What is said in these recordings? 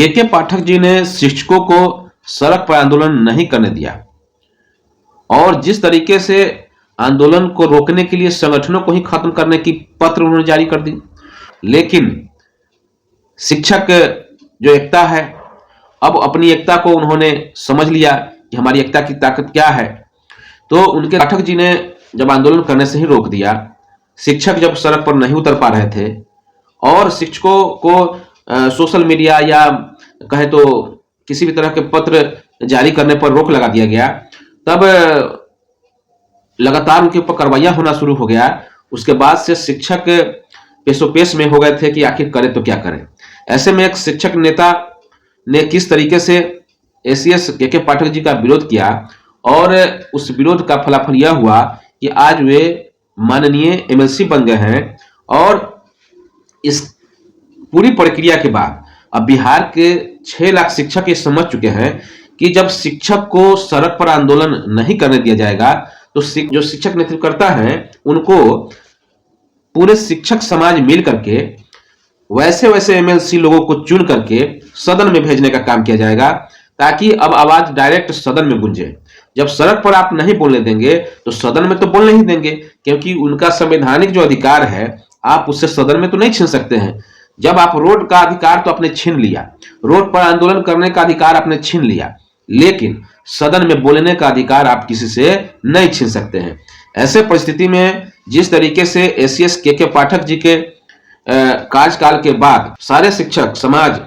के पाठक जी ने शिक्षकों को सड़क पर आंदोलन नहीं करने दिया और जिस तरीके से आंदोलन को रोकने के लिए संगठनों को ही खत्म करने की पत्र उन्होंने जारी कर दी, लेकिन शिक्षक जो एकता है, अब अपनी एकता को उन्होंने समझ लिया कि हमारी एकता की ताकत क्या है। तो उनके पाठक जी ने जब आंदोलन करने से ही रोक दिया, शिक्षक जब सड़क पर नहीं उतर पा रहे थे और शिक्षकों को सोशल मीडिया या कहे तो किसी भी तरह के पत्र जारी करने पर रोक लगा दिया गया, तब लगातार उनके ऊपर कार्रवाइयां होना शुरू हो गया। उसके बाद से शिक्षक पेशोपेश में हो गए थे कि आखिर करें तो क्या करें। ऐसे में एक शिक्षक नेता ने किस तरीके से एसीएस के पाठक जी का विरोध किया और उस विरोध का फलाफल यह हुआ कि आज वे माननीय एमएलसी बन गए हैं। और इस पूरी प्रक्रिया के बाद अब बिहार के 6 लाख शिक्षक ये समझ चुके हैं कि जब शिक्षक को सड़क पर आंदोलन नहीं करने दिया जाएगा तो जो शिक्षक नेतृत्व करता है उनको पूरे शिक्षक समाज मिल करके वैसे वैसे एमएलसी लोगों को चुन करके सदन में भेजने का काम किया जाएगा, ताकि अब आवाज डायरेक्ट सदन में गूंजे। जब सड़क पर आप नहीं बोलने देंगे तो सदन में तो बोलने ही देंगे, क्योंकि उनका संवैधानिक जो अधिकार है आप उससे सदन में तो नहीं छीन सकते हैं। जब आप रोड का अधिकार तो आपने छीन लिया, रोड पर आंदोलन करने का अधिकार आपने छीन लिया, लेकिन सदन में बोलने का अधिकार आप किसी से नहीं छीन सकते हैं। ऐसे परिस्थिति में जिस तरीके से एसीएस के पाठक जी के कार्यकाल के बाद सारे शिक्षक समाज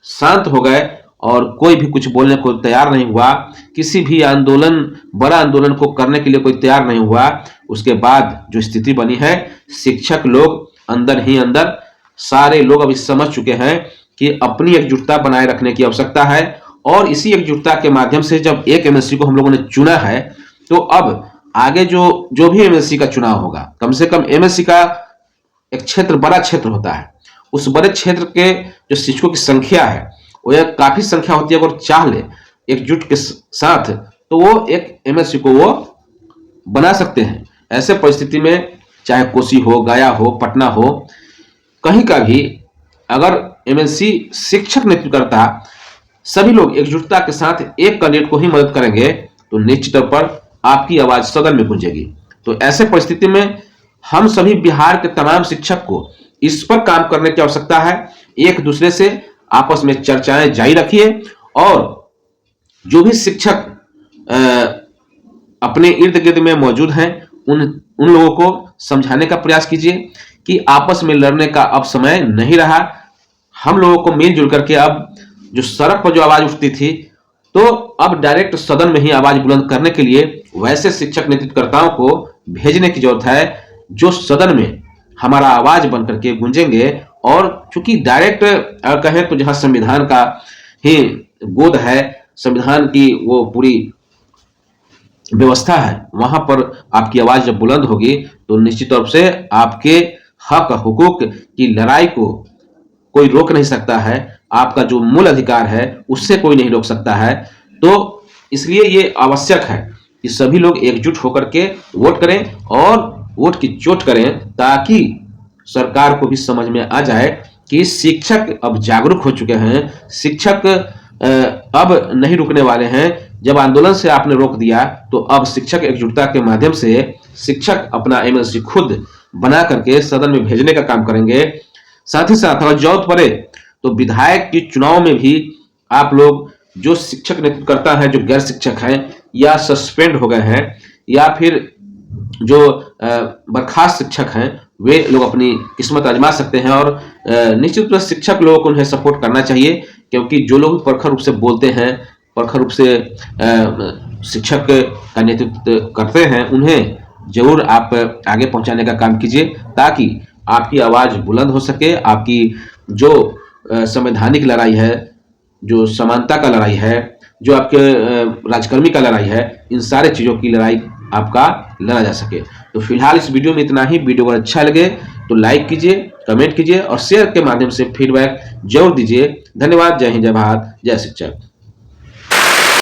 शांत हो गए और कोई भी कुछ बोलने को तैयार नहीं हुआ, किसी भी आंदोलन बड़ा आंदोलन को करने के लिए कोई तैयार नहीं हुआ। उसके बाद जो स्थिति बनी है, शिक्षक लोग अंदर ही अंदर सारे लोग अभी समझ चुके हैं कि अपनी एकजुटता बनाए रखने की आवश्यकता है। और इसी एकजुटता के माध्यम से जब एक एमएलसी को हम लोगों ने चुना है तो अब आगे जो भी एमएलसी का चुनाव होगा, कम से कम एमएलसी का एक क्षेत्र बड़ा क्षेत्र होता है, उस बड़े क्षेत्र के जो शिक्षकों की संख्या है वो एक काफी संख्या होती है। अगर चाह ले एकजुट के साथ तो वो एक एमएलसी को वो बना सकते हैं। ऐसे परिस्थिति में चाहे कोसी हो, गया हो, पटना हो, कहीं का भी अगर एमएलसी शिक्षक नेतृत्व करता, सभी लोग एकजुटता के साथ एक कैंडिडेट को ही मदद करेंगे तो निश्चित तौर पर आपकी आवाज सदन में गूंजेगी। तो ऐसे परिस्थिति में हम सभी बिहार के तमाम शिक्षक को इस पर काम करने की आवश्यकता है। एक दूसरे से आपस में चर्चाएं जारी रखिए और जो भी शिक्षक अपने इर्द गिर्द में मौजूद हैं उन लोगों को समझाने का प्रयास कीजिए कि आपस में लड़ने का अब समय नहीं रहा। हम लोगों को मिलजुल करके अब जो सड़क पर जो आवाज उठती थी तो अब डायरेक्ट सदन में ही आवाज बुलंद करने के लिए वैसे शिक्षक नेतृत्वकर्ताओं को भेजने की जरूरत है जो सदन में हमारा आवाज बन करके गूंजेंगे। और चूंकि डायरेक्ट कहें तो जहां संविधान का ही गोद है, संविधान की वो पूरी व्यवस्था है, वहां पर आपकी आवाज जब बुलंद होगी तो निश्चित तौर से आपके हक हुकूक की लड़ाई को कोई रोक नहीं सकता है। आपका जो मूल अधिकार है उससे कोई नहीं रोक सकता है। तो इसलिए ये आवश्यक है कि सभी लोग एकजुट होकर के वोट करें और वोट की चोट करें, ताकि सरकार को भी समझ में आ जाए कि शिक्षक अब जागरूक हो चुके हैं, शिक्षक अब नहीं रुकने वाले हैं। जब आंदोलन से आपने रोक दिया तो अब शिक्षक एकजुटता के माध्यम से शिक्षक अपना एमएलसी खुद बना करके सदन में भेजने का काम करेंगे। साथ ही साथ अगर जरूरत पड़े तो विधायक के चुनाव में भी आप लोग जो शिक्षक नेतृत्व करता है, जो गैर शिक्षक हैं या सस्पेंड हो गए हैं या फिर जो बर्खास्त शिक्षक हैं, वे लोग अपनी किस्मत आजमा सकते हैं। और निश्चित रूप से शिक्षक लोगों को उन्हें सपोर्ट करना चाहिए, क्योंकि जो लोग प्रखर रूप से बोलते हैं, प्रखर रूप से शिक्षक का नेतृत्व करते हैं, उन्हें जरूर आप आगे पहुंचाने का काम कीजिए, ताकि आपकी आवाज बुलंद हो सके। आपकी जो संवैधानिक लड़ाई है, जो समानता का लड़ाई है, जो आपके राजकर्मी का लड़ाई है, इन सारे चीजों की लड़ाई आपका लड़ा जा सके। तो फिलहाल इस वीडियो में इतना ही। वीडियो अगर अच्छा लगे तो लाइक कीजिए, कमेंट कीजिए और शेयर के माध्यम से फीडबैक जरूर दीजिए। धन्यवाद। जय हिंद, जय भारत, जय शिक्षक।